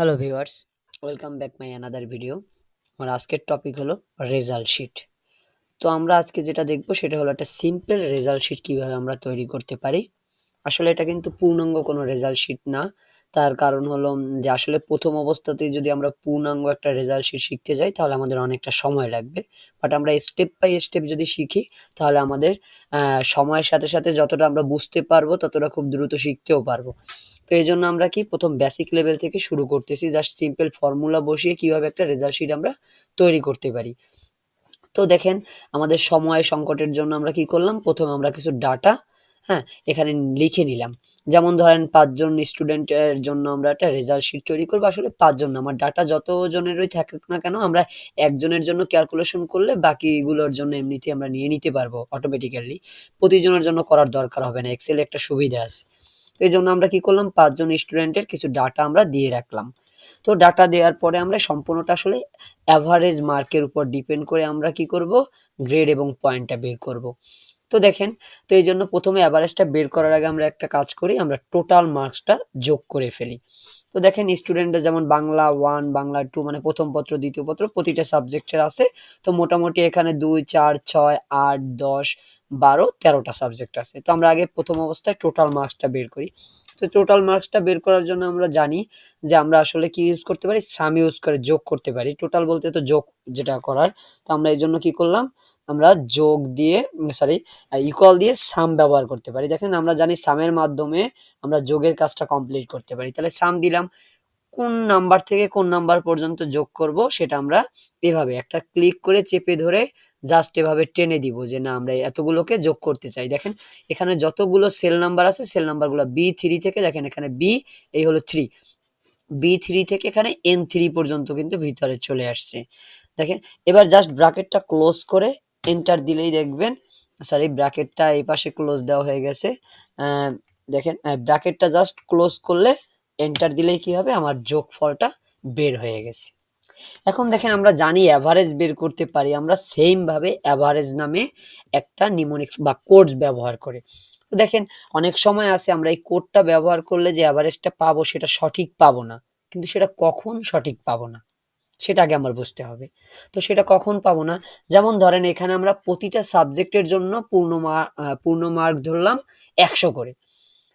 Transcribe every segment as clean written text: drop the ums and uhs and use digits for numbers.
Hello viewers, welcome back my another video. আমার আজকের topic হলো রেজাল্ট শিট। তো আমরা আজকে যেটা দেখব সেটা হলো একটা সিম্পল রেজাল্ট শিট কিভাবে আমরা তৈরি করতে পারি। আসলে এটা কিন্তু পূর্ণাঙ্গ কোনো রেজাল্ট শিট না। তার কারণ হলো যে আসলে প্রথম অবস্থাতেই যদি আমরা পূর্ণাঙ্গ একটা রেজাল্ট শিট শিখতে যাই তাহলে আমাদের অনেকটা সময় লাগবে। বাট আমরা স্টেপ বাই স্টেপ যদি শিখি তাহলে আমাদের সময়ের সাথে সাথে যতটা আমরা বুঝতে পারবো ততটা খুব দ্রুত শিখতেও পারবো। তো এই জন্য আমরা কি প্রথম বেসিক লেভেল থেকে শুরু করতেছি, জাস্ট সিম্পল ফর্মুলা বসিয়ে কিভাবে একটা রেজাল্ট শিট আমরা তৈরি করতে পারি। তো দেখেন, আমাদের সময় সংকটের জন্য আমরা কি করলাম, প্রথমে আমরা কিছু ডাটা এখানে লিখে নিলাম। যেমন ধরেন 5 জন স্টুডেন্টের জন্য আমরা একটা রেজাল্ট শিট তৈরি করবো। আসলে 5 জন না, আমার ডাটা যত জনেরই থাকুক না কেন, আমরা একজনের জন্য ক্যালকুলেশন করলে বাকিগুলোর জন্য এমনিতে আমরা নিয়ে নিতে পারবো অটোমেটিক্যালি। প্রতিজনের জন্য করার দরকার হবে না, এক্সেলে একটা সুবিধা আছে। তো এই জন্য আমরা কি করলাম, 5 জন স্টুডেন্টের কিছু ডাটা আমরা দিয়ে রাখলাম। তো ডাটা দেওয়ার পরে আমরা সম্পূর্ণটা আসলে অ্যাভারেজ মার্কের উপর ডিপেন্ড করে আমরা কি করব, গ্রেড এবং পয়েন্টটা বের করব। তো দেখেন, তো এই জন্য প্রথমে অ্যাভারেজটা বের করার আগে আমরা একটা কাজ করি, আমরা টোটাল মার্কসটা যোগ করে ফেলি। তো দেখেন, স্টুডেন্টরা যেমন বাংলা 1, বাংলা 2 মানে প্রথম পত্র দ্বিতীয় পত্র প্রতিটা সাবজেক্টের আছে। তো মোটামুটি এখানে 2, 4, 6, 8, 10, 12, 13টা সাবজেক্ট আছে। তো আমরা আগে প্রথম অবস্থায় টোটাল মার্কসটা বের করি। তো টোটাল মার্কসটা বের করার জন্য আমরা জানি যে আমরা আসলে কি ইউজ করতে পারি, সাম ইউজ করে যোগ করতে পারি। টোটাল বলতে তো যোগ যেটা করার। তো আমরা এই জন্য কি করলাম, আমরা যোগ দিয়ে সরি ইকুয়াল দিয়ে সাম ব্যবহার করতে পারি। দেখেন, আমরা জানি সামের মাধ্যমে আমরা যোগের কাজটা কমপ্লিট করতে পারি। তাহলে সাম দিলাম, কোন নাম্বার থেকে কোন নাম্বার পর্যন্ত যোগ করব সেটা আমরা এভাবে একটা ক্লিক করে চেপে ধরে জাস্ট এভাবে টেনে দিব যে না, আমরা এতগুলোকে যোগ করতে চাই। দেখেন, এখানে যতগুলো সেল নাম্বার আছে সেল নাম্বারগুলো B3 থেকে, দেখেন এখানে বি, এই হলো 3, B3 থেকে এখানে N3 পর্যন্ত কিন্তু ভিতরে চলে আসছে। দেখেন, এবার জাস্ট ব্র্যাকেটটা ক্লোজ করে এন্টার দিলেই দেখবেন, সরি ব্র্যাকেটটা এই পাশে ক্লোজ দেওয়া হয়ে গেছে। দেখেন, ব্র্যাকেটটা জাস্ট ক্লোজ করলে এন্টার দিলেই কি হবে, আমার যোগফলটা বের হয়ে গেছে। এখন দেখেন, আমরা জানি অ্যাভারেজ বের করতে পারি আমরা সেম ভাবে অ্যাভারেজ নামে একটা নিমোনিক্স বা কোডস ব্যবহার করে। তো দেখেন, অনেক সময় আছে আমরা এই কোডটা ব্যবহার করলে যে অ্যাভারেজটা পাবো সেটা সঠিক পাবো না। কিন্তু সেটা কখন সঠিক পাবো না সেটা আগে আমার বুঝতে হবে। তো সেটা কখন পাবো না, যেমন ধরেন এখানে আমরা প্রতিটা সাবজেক্টের জন্য পূর্ণ মার্ক ধরলাম 100 করে।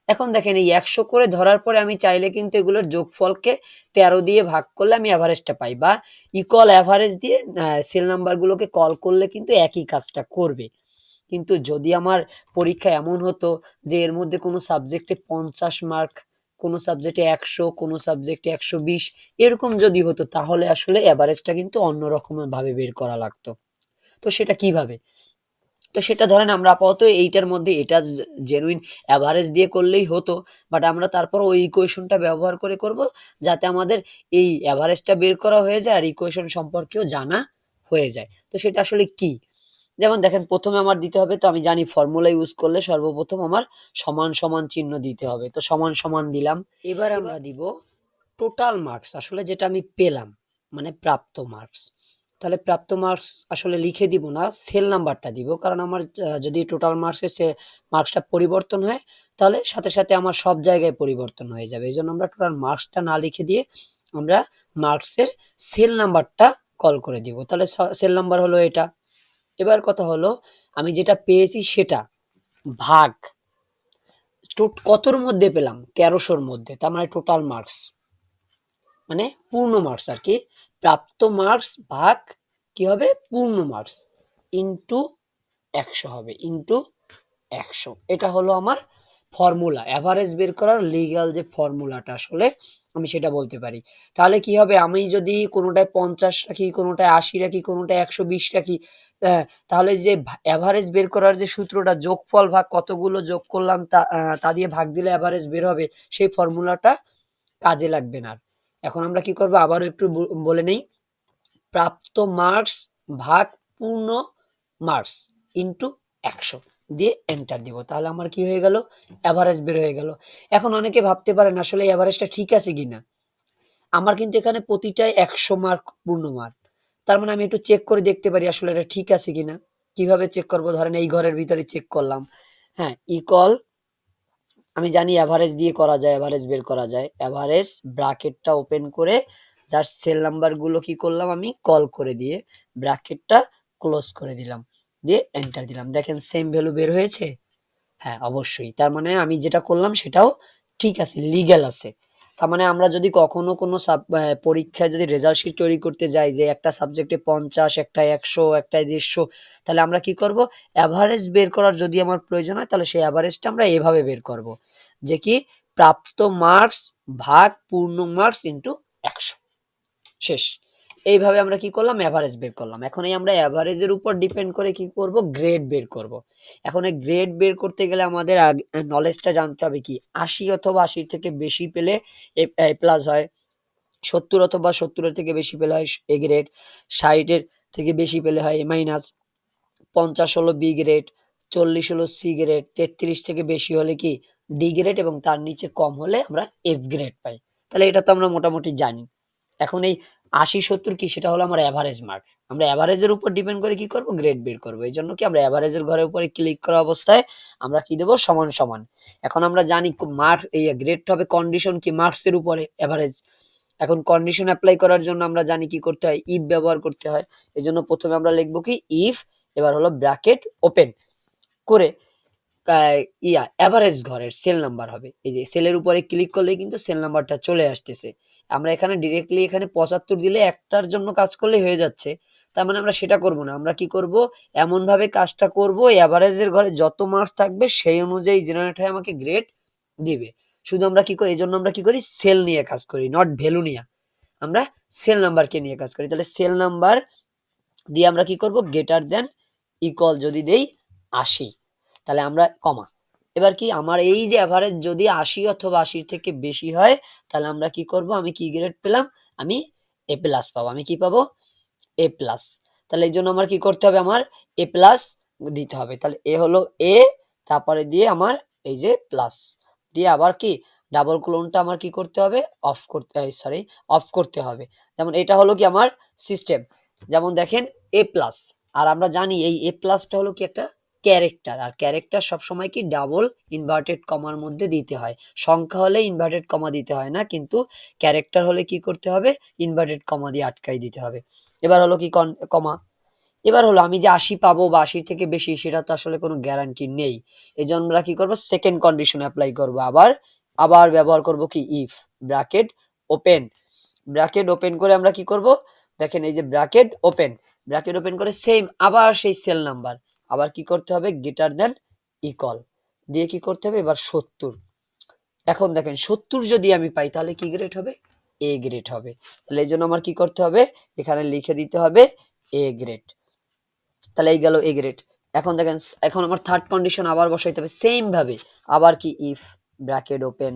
এখন দেখেন, এই 100 করে ধরার পরে আমি চাইলে কিন্তু এগুলোর যোগফলকে 13 দিয়ে ভাগ করলে আমি অ্যাভারেজটা পাই, বা ইকুয়াল অ্যাভারেজ দিয়ে সেল নাম্বারগুলোকে কল করলে কিন্তু একই কাজটা করবে। কিন্তু যদি আমার পরীক্ষা এমন হতো যে এর মধ্যে কোনো সাবজেক্টে 50 মার্ক, কোনো সাবজেক্টে 100, কোনো সাবজেক্টে 120, এরকম যদি হতো তাহলে আসলে অ্যাভারেজটা কিন্তু অন্যরকম ভাবে বের করা লাগতো। তো সেটা কিভাবে, তো সেটা ধরেন আমরা আপাতত এইটার মধ্যে এটা জেনুইন অ্যাভারেজ দিয়ে করলেই হতো। বাট আমরা তারপর ওই ইকুয়েশনটা ব্যবহার করে করব, যাতে আমাদের এই অ্যাভারেজটা বের করা হয়ে যায় আর ইকুয়েশন সম্পর্কেও জানা হয়ে যায়। তো সেটা আসলে কি, যেমন দেখেন, প্রথমে আমার দিতে হবে, তো আমি জানি ফর্মুলা ইউজ করলে সর্বপ্রথম আমার সমান সমান চিহ্ন দিতে হবে। তো সমান সমান দিলাম। এবার আমরা দিব টোটাল মার্কস, আসলে যেটা আমি পেলাম মানে প্রাপ্ত মার্কস। তাহলে প্রাপ্ত মার্কস আসলে লিখে দিব না, সেল নাম্বারটা দিব, কারণ আমার যদি টোটাল মার্কসে সে মার্কসটা পরিবর্তন হয় তাহলে সাথে সাথে আমার সব জায়গায় পরিবর্তন হয়ে যাবে। এই জন্য আমরা টোটাল মার্কসটা না লিখে দিয়ে আমরা মার্কসের সেল নাম্বারটা কল করে দিব। তাহলে সেল নাম্বার হলো এটা। এবার কথা হলো, আমি যেটা পেয়েছি সেটা ভাগ কতর মধ্যে পেলাম, 1300-র মধ্যে, তার মানে টোটাল মার্কস মানে পূর্ণ মার্কস আর কি। প্রাপ্ত মার্কস ভাগ কি হবে, পূর্ণ মার্কস ইন্টু 100 হবে, ইন্টু 100। এটা হলো আমার ফর্মুলা, অ্যাভারেজ বের করার লিগ্যাল যে ফর্মুলাটা আসলে আমি সেটা বলতে পারি। তাহলে কি হবে, আমি যদি কোনোটায় 50 রাখি, কোনোটায় 80 রাখি, কোনোটায় 120 রাখি, তাহলে যে অ্যাভারেজ বের করার যে সূত্রটা, যোগফল ভাগ কতগুলো যোগ করলাম তা দিয়ে ভাগ দিলে অ্যাভারেজ বের হবে, সেই ফর্মুলাটা কাজে লাগবে না। এখন আমরা কি করবো, আবারও একটু বলে নেই, প্রাপ্ত মার্কস ভাগ পূর্ণ মার্কস ইন্টু 100 দিয়ে এন্টার দিব। তাহলে আমার কি হয়ে গেল, অ্যাভারেজ বের হয়ে গেল। এখন অনেকে ভাবতে পারেন আসলে অ্যাভারেজটা ঠিক আছে কিনা। আমার কিন্তু এখানে প্রতিটাই 100 মার্ক পূর্ণ মার্ক, তার মানে আমি একটু চেক করে দেখতে পারি আসলে এটা ঠিক আছে কিনা। কিভাবে চেক করব, ধরেন এই ঘরের ভিতরে চেক করলাম, ইকুয়াল আমি জানি অ্যাভারেজ দিয়ে করা যায়, অ্যাভারেজ বের করা যায়। অ্যাভারেজ ব্র্যাকেটটা ওপেন করে যার সেল নাম্বারগুলো কি করলাম আমি কল করে দিয়ে ব্র্যাকেটটা ক্লোজ করে দিলাম, দিয়ে এন্টার দিলাম। দেখেন সেম ভ্যালু বের হয়েছে। হ্যাঁ অবশ্যই, তার মানে আমি যেটা করলাম সেটাও ঠিক আছে, লিগ্যাল আছে। তার মানে আমরা যদি কখনো কোনো পরীক্ষায় যদি রেজাল্ট শিট তৈরি করতে যাই যে একটা সাবজেক্টে 50, একটায় 100, একটায় 150, তাহলে আমরা কি করব, অ্যাভারেজ বের করার যদি আমার প্রয়োজন হয় তাহলে সেই অ্যাভারেজটা আমরা এভাবে বের করব যে কি প্রাপ্ত মার্কস ভাগ পূর্ণ মার্কস ইন্টু 100, শেষ। এইভাবে আমরা কি করলাম, এভারেজ বের করলাম। এখন এই আমরা এভারেজের উপর ডিপেন্ড করে কি করব, গ্রেড বের করব। এখন এই গ্রেড বের করতে গেলে আমাদের নলেজটা জানতে হবে কি 80 অথবা 80 থেকে বেশি পেলে এ প্লাস হয়, 70 অথবা 70 থেকে বেশি পেলে হয় এ গ্রেড, 60 থেকে বেশি পেলে হয় এ মাইনাস, 50 হলো বি গ্রেড, 40 হলো সি গ্রেড, 33 থেকে বেশি হলে কি ডি গ্রেড এবং তার নিচে কম হলে আমরা এফ গ্রেড পাই। তাহলে এটা তো আমরা মোটামুটি জানি। এখন এই 80-70 কি সেটা হলো আমার এভারেজ মার্ক। আমরা এভারেজের উপর ডিপেন্ড করে কি করব, গ্রেড বের করব। এই জন্য কি আমরা এভারেজের ঘরের উপরে ক্লিক করা অবস্থায় আমরা কি দেব, সমান সমান। এখন আমরা জানি মার্ক এই গ্রেড হবে কন্ডিশন কি মার্কসের উপরে এভারেজ। এখন কন্ডিশন অ্যাপ্লাই করার জন্য আমরা জানি কি করতে হয়, ইফ ব্যবহার করতে হয়। এই জন্য প্রথমে আমরা লিখবো কি ইফ, এবার হলো ব্র্যাকেট ওপেন করে এভারেজ ঘরের সেল নাম্বার হবে। এই যে সেলের উপরে ক্লিক করলে কিন্তু সেল নাম্বারটা চলে আসতেছে। আমরা এখানে ডিরেক্টলি এখানে 75 দিলে একটার জন্য কাজ করলে হয়ে যাচ্ছে। তার মানে আমরা সেটা করব না, আমরা কি করব, এমন ভাবে কাজটা করব এভারেজের ঘরে যত মার্কস থাকবে সেই অনুযায়ী জেনারেট হয়ে আমাকে গ্রেড দিবে। শুধু আমরা কি করি, এই জন্য আমরা কি করি, সেল নিয়ে কাজ করি, নট ভ্যালু নিয়ে। আমরা সেল নাম্বারকে নিয়ে কাজ করি। তাহলে সেল নাম্বার দিয়ে আমরা কি করব, গ্রেটার দেন ইকুয়াল যদি দেই 80, তাহলে আমরা কমা। এবার কি আমার এই যে এভারেজ যদি 80 অথবা 80 থেকে বেশি হয় তাহলে আমরা কি করব, আমি কি গ্রেড পেলাম, আমি এ প্লাস পাবো। আমি কি পাবো, এ প্লাস। তাহলে এই জন্য আমার কি করতে হবে, আমার এ প্লাস দিতে হবে। তাহলে এ হলো এ, তারপরে দিয়ে আমার এই যে প্লাস দিয়ে আবার কি ডাবল কোলনটা আমার কি করতে হবে, অফ করতে, সরি, অফ করতে হবে। যেমন এটা হলো কি আমার সিস্টেম, যেমন দেখেন এ প্লাস, আর আমরা জানি এই এ প্লাসটা হলো কি একটা ক্যারেক্টার, আর ক্যারেক্টার সবসময় কি ডাবল ইনভার্টেড কমার মধ্যে দিতে হয়। সংখ্যা হলে ইনভার্টেড কমা দিতে হয় না, কিন্তু ক্যারেক্টার হলে কি করতে হবে, ইনভার্টেড কমা দিয়ে আটকাই দিতে হবে। এবার হলো কি কমা, এবার হলো আমি যে 80 পাবো বা 80 থেকে বেশি সেটা তো আসলে কোনো গ্যারান্টি নেই। এই জন্য আমরা কি করব, সেকেন্ড কন্ডিশন অ্যাপ্লাই করব, আবার আবার ব্যবহার করব কি if bracket open, bracket open করে আমরা কি করব, দেখেন এই যে ব্র্যাকেট ওপেন, ব্র্যাকেট ওপেন করে সেম আবার সেই সেল নাম্বার, আবার কি করতে হবে, গ্রেটার দেন ইকুয়াল দিয়ে কি করতে হবে, এবার 70। এখন দেখেন 70 যদি আমি পাই তাহলে কি গ্রেড হবে, এ গ্রেড হবে। তাহলে এই জন্য আমার কি করতে হবে, এখানে লিখে দিতে হবে এ গ্রেড। তাহলে এই গেল এ গ্রেড। এখন দেখেন এখন আমার থার্ড কন্ডিশন আবার বসাইতে হবে সেম ভাবে, আবার কি ইফ ব্র্যাকেট ওপেন,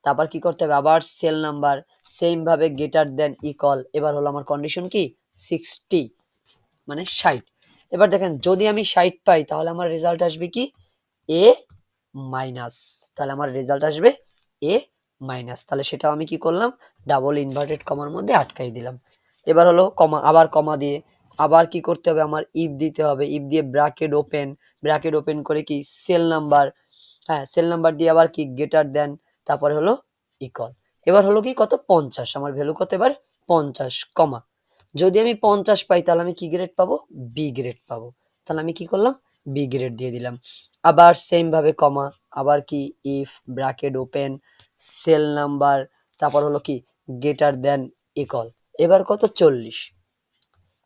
তারপর কি করতে হবে, আবার সেল নাম্বার সেম ভাবে গ্রেটার দেন ইকুয়াল। এবার হলো আমার কন্ডিশন কি 60, মানে 60। এবার দেখেন যদি আমি 60 পাই তাহলে আমার রেজাল্ট আসবে কি এ মাইনাস, তাহলে আমার রেজাল্ট আসবে এ মাইনাস। তাহলে সেটাও আমি কি করলাম, ডাবল ইনভার্টেড কমার মধ্যে আটকাই দিলাম। এবার হলো কমা, আবার কমা দিয়ে আবার কি করতে হবে, আমার ইফ দিতে হবে, ইফ দিয়ে ব্র্যাকেট ওপেন, ব্র্যাকেট ওপেন করে কি সেল নাম্বার, হ্যাঁ সেল নাম্বার দিয়ে আবার কি গ্রেটার দেন, তারপরে হলো ইকুয়াল। এবার হলো কি কত, 50, আমার ভ্যালু কত এবার 50, কমা। যদি আমি 50 পাই তাহলে আমি কি গ্রেড পাবো, বি গ্রেড পাবো। তাহলে আমি কি করলাম, বি গ্রেড দিয়ে দিলাম। আবার সেম ভাবে কমা, আবার কি if bracket open cell number, তারপর হলো কি গ্রেটার দেন ইকুয়াল। এবার কত, 40।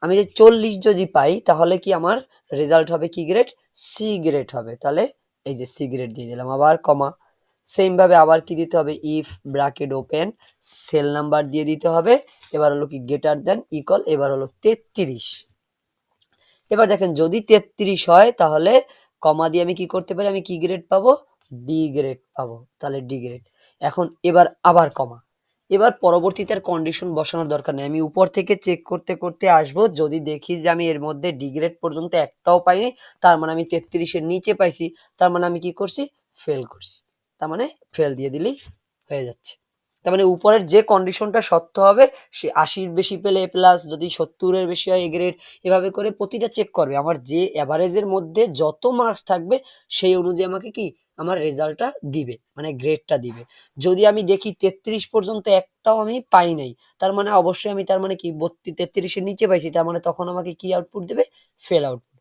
আমি যে 40 যদি পাই তাহলে কি আমার রেজাল্ট হবে কি গ্রেড, সি গ্রেড হবে। তাহলে এই যে সি গ্রেড দিয়ে দিলাম, আবার কমা সেম ভাবে আবার কি দিতে হবে, if bracket open cell number দিয়ে দিতে হবে। এবার হলো কি গ্রেটার দেন ইকুয়াল, এবার হলো 33। এবার দেখেন যদি 33 হয় তাহলে কমা দিয়ে আমি কি করতে পারি, আমি কি গ্রেড পাবো, ডি গ্রেড পাবো। তাহলে ডি গ্রেড। এখন এবার আবার কমা, এবার পরবর্তীতে আর কন্ডিশন বসানোর দরকার নেই, আমি উপর থেকে চেক করতে করতে আসবো, যদি দেখি যে আমি এর মধ্যে ডি গ্রেড পর্যন্ত একটাও পাইনি, তার মানে আমি 33-এর নিচে পাইছি, তার মানে আমি কি করছি, ফেল করছি। তার মানে ফেল দিয়ে দিলেই হয়ে যাচ্ছে। তার মানে উপরের যে কন্ডিশনটা সত্য হবে, সে 80-র বেশি পেলে এ প্লাস, যদি 70-এর বেশি হয় এ গ্রেড, এভাবে করে প্রতিটা চেক করবে। আমার যে এভারেজের মধ্যে যত মার্কস থাকবে সেই অনুযায়ী আমাকে কি আমার রেজাল্টটা দিবে, মানে গ্রেডটা দিবে। যদি আমি দেখি 33 পর্যন্ত একটাও আমি পাই নাই, তার মানে অবশ্যই আমি তার মানে কি 33-এর নিচে পাইছি, তার মানে তখন আমাকে কি আউটপুট দেবে? Fail output.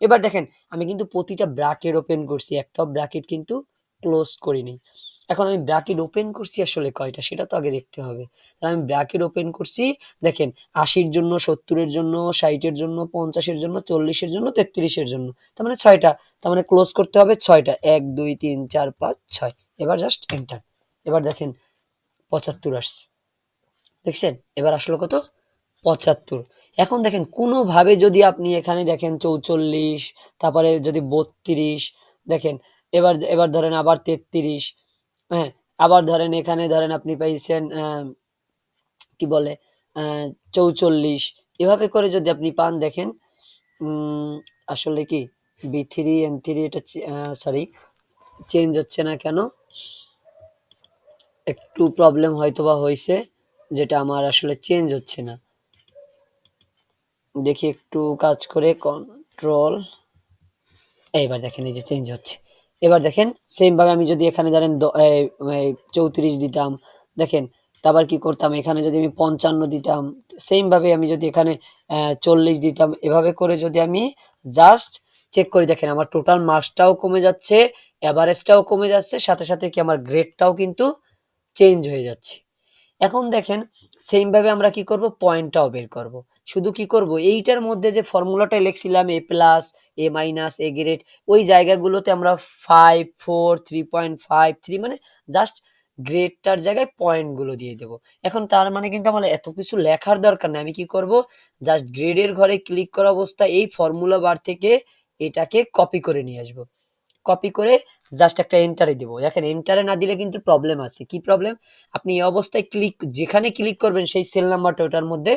এবার দেখেন আমি কিন্তু প্রতিটা ব্র্যাকেট ওপেন করছি, একটাও ব্র্যাকেট কিন্তু ক্লোজ করিনি। এখন আমি ব্র্যাকেট ওপেন করছি আসলে কয়টা সেটা তো আগে দেখতে হবে। তাহলে আমি ব্র্যাকেট ওপেন করছি, দেখেন 80-র জন্য, 70-এর জন্য, 60-এর জন্য, 50-এর জন্য, 40-এর জন্য, 33-এর জন্য, তার মানে 6টা। তার মানে ক্লোজ করতে হবে 6টা, 1 2 3 4 5 6। এবার জাস্ট এন্টার। এবার দেখেন 75 আসছে, দেখছেন? এবার আসলো কত? 75। এখন দেখেন কোনোভাবে যদি আপনি এখানে দেখেন 44, তারপরে যদি 32 দেখেন, এবার এবার ধরেন আবার 33, হ্যাঁ, আবার ধরেন এখানে ধরেন আপনি পাইছেন কি বলে 44, এভাবে করে যদি আপনি পান দেখেন আসলে কি B3 N3 এটা সরি চেঞ্জ হচ্ছে না কেন, একটু প্রবলেম হয়তো বা হয়েছে, যেটা আমার আসলে চেঞ্জ হচ্ছে না। দেখি একটু কাজ করে কন্ট্রোল, এইবার দেখেন এই যে চেঞ্জ হচ্ছে। এবার দেখেন সেম ভাবে আমি যদি এখানে ধরেন 34 দিতাম, দেখেন তারপর কি করতাম এখানে যদি আমি 55 দিতাম, সেম ভাবে আমি যদি এখানে 40 দিতাম, এভাবে করে যদি আমি জাস্ট চেক করি, দেখেন আমার টোটাল মার্কসটাও কমে যাচ্ছে, এভারেজটাও কমে যাচ্ছে, সাথে সাথে কি আমার গ্রেডটাও কিন্তু চেঞ্জ হয়ে যাচ্ছে। এখন দেখেন সেম ভাবে আমরা কি করব? পয়েন্টটাও বের করব। শুধু কি করব? এইটার মধ্যে যে ফর্মুলাটা লিখছিলাম A plus, A minus, A grade, ওই জায়গাগুলোতে আমরা 5 4 3.53 মানে জাস্ট গ্রেডটার জায়গায় পয়েন্টগুলো দিয়ে দেব। এখন তার মানে কিন্তু আমার এত কিছু লেখার দরকার নেই। আমি কি করব? জাস্ট গ্রেডের ঘরে ক্লিক করা অবস্থায় এই ফর্মুলা বার থেকে এটাকে কপি করে নিয়ে আসব। কপি করে জাস্ট একটা এন্টারে দিব। দেখেন এন্টারে না দিলে কিন্তু প্রবলেম আছে। কি প্রবলেম? আপনি এই অবস্থায় যেখানে ক্লিক করবেন সেই সেল নাম্বারটা ওটার মধ্যে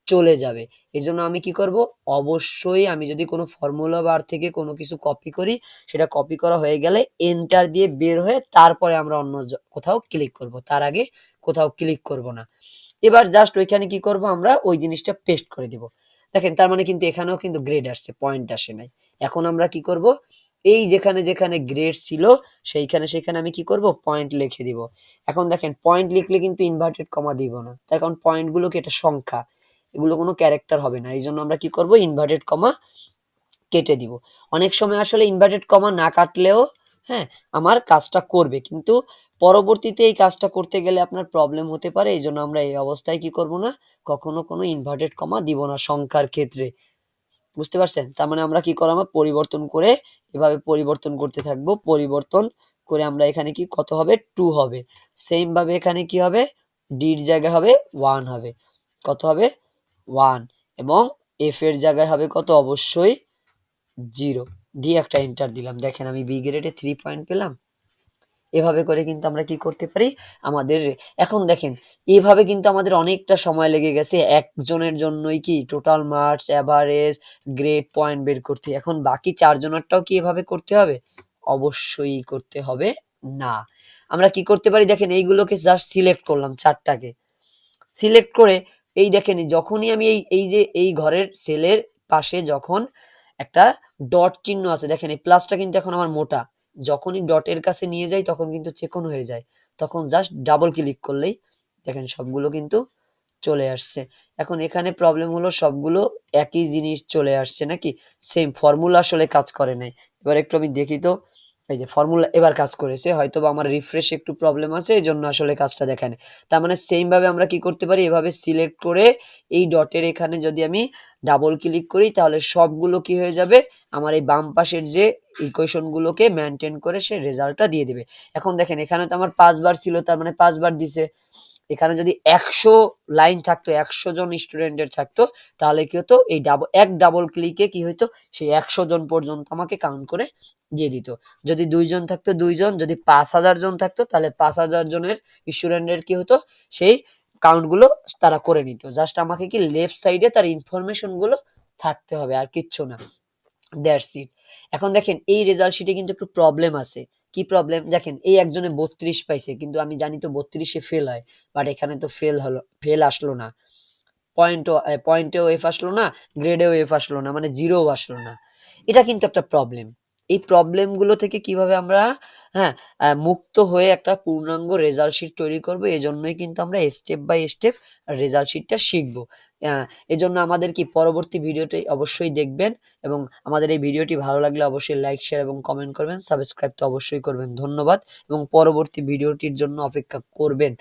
চলে যাবে। এজন্য আমি কি করব? অবশ্যই আমি যদি কোনো ফর্মুলা বার থেকে কোনো কিছু কপি করি, সেটা কপি করা হয়ে গেলে এন্টার দিয়ে বের হয়ে তারপরে আমরা অন্য কোথাও ক্লিক করব। তার আগে কোথাও ক্লিক করব না। এবার জাস্ট ওইখানে কি করব? আমরা ওই জিনিসটা পেস্ট করে দিব। দেখেন তার মানে কিন্তু এখানেও কিন্তু গ্রেড আসছে, পয়েন্ট আসে নাই। এখন আমরা কি করব? এই যেখানে যেখানে গ্রেড ছিল সেইখানে আমি কি করব? পয়েন্ট লিখে দিব। এখন দেখেন পয়েন্ট লিখলে কিন্তু ইনভার্টেড কমা দিব না, তার কারণ পয়েন্টগুলো কি এটা সংখ্যা, এগুলো কোনো ক্যারেক্টার হবে না। এই জন্য আমরা কি করব? ইনভার্টেড কমা কেটে দিব। অনেক সময় আসলে ইনভার্টেড কমা না কাটলেও হ্যাঁ আমার কাজটা করবে, কিন্তু পরবর্তীতে এই কাজটা করতে গেলে আপনার প্রবলেম হতে পারে। এই জন্য আমরা এই অবস্থায় কি করব না, কখনো কোনো ইনভার্টেড কমা দিব না সংখ্যার ক্ষেত্রে। বুঝতে পারছেন? তার মানে আমরা কি করব? পরিবর্তন করে এভাবে পরিবর্তন করতে থাকবো। পরিবর্তন করে আমরা এখানে কি কত হবে? 2 হবে। সেম ভাবে এখানে কি হবে? ডির জায়গায় হবে 1 হবে। কত হবে? 1। এবং এফ এর জায়গায় হবে কত? অবশ্যই 0 দিয়ে একটা এন্টার দিলাম। দেখেন আমি বি গ্রেডে 3 পয়েন্ট পেলাম। এভাবে করে কিন্তু আমরা কি করতে পারি? আমাদের এখন দেখেন এভাবে কিন্তু আমাদের অনেকটা সময় লেগে গেছে একজনের জন্যই কি total marks, average, grade, point বের করতে। এখন বাকি 4 জনেরটাও কি এভাবে করতে হবে? অবশ্যই করতে হবে না। আমরা কি করতে পারি? দেখেন এইগুলোকে জাস্ট সিলেক্ট করলাম 4টাকে। সিলেক্ট করে এই দেখেন যখনই আমি এই যে এই ঘরের সেলের পাশে যখন একটা ডট চিহ্ন আছে, দেখেন এই প্লাসটা কিন্তু এখন আমার মোটা, যখনই ডটের কাছে নিয়ে যাই তখন কিন্তু চেকন হয়ে যায়। তখন জাস্ট ডাবল ক্লিক করলেই দেখেন সবগুলো কিন্তু চলে আসছে। এখন এখানে প্রবলেম হলো সবগুলো একই জিনিস চলে আসছে নাকি? সেম ফর্মুলা আসলে কাজ করে নাই। এবার একটু আমি দেখি তো, এই যে ফর্মুলা এবার কাজ করেছে, হয়তোবা আমার রিফ্রেশ একটু প্রবলেম আছে এজন্য আসলে কাজটা দেখায় না। তার মানে সেম ভাবে আমরা কি করতে পারি? এভাবে সিলেক্ট করে এই ডটের এখানে যদি আমি ডাবল ক্লিক করি তাহলে সবগুলো কি হয়ে যাবে? আমার এই বাম পাশের যে ইকুয়েশন গুলোকে মেনটেন করে সে রেজাল্টটা দিয়ে দিবে। এখন দেখেন এখানে তো আমার 5 বার ছিল, তার মানে 5 বার দিছে। এখানে যদি 100 লাইন থাকতো, 100 জন স্টুডেন্টের থাকতো, তাহলে কি হতো? এই ডাবল ক্লিকে কি হইতো? সেই 100 জন পর্যন্ত আমাকে কাউন্ট করে দিয়ে দিত। যদি 2 জন থাকতো 2 জন, যদি 5000 জন থাকতো তাহলে 5000 জনের স্টুডেন্টের কি হতো? সেই কাউন্ট গুলো তারা করে নিত। জাস্ট আমাকে কি লেফট সাইডে তার ইনফরমেশন গুলো থাকতে হবে, আর কিচ্ছু না। That's it. এখন দেখেন এই রেজাল্ট শিটে কিন্তু একটু প্রবলেম আছে। কি প্রবলেম? দেখেন এই একজনে 32 পাইছে, কিন্তু আমি জানি তো 32 এ ফেল হয়, বাট এখানে তো ফেল আসলো না। পয়েন্টেও এফ আসলো না, গ্রেডেও এফ আসলো না, মানে জিরোও আসলো না। এটা কিন্তু একটা প্রবলেম। এই প্রবলেমগুলো থেকে কিভাবে আমরা হ্যাঁ মুক্ত হয়ে একটা পূর্ণাঙ্গ রেজাল্ট শিট তৈরি করব, এজন্যই কিন্তু আমরা স্টেপ বাই স্টেপ রেজাল্ট শিটটা শিখবো। এজন্য আমাদের কি পরবর্তী ভিডিওটি অবশ্যই দেখবেন, এবং আমাদের এই ভিডিওটি ভালো লাগলে অবশ্যই লাইক, শেয়ার এবং কমেন্ট করবেন। সাবস্ক্রাইব তো অবশ্যই করবেন। ধন্যবাদ, এবং পরবর্তী ভিডিওটির জন্য অপেক্ষা করবেন।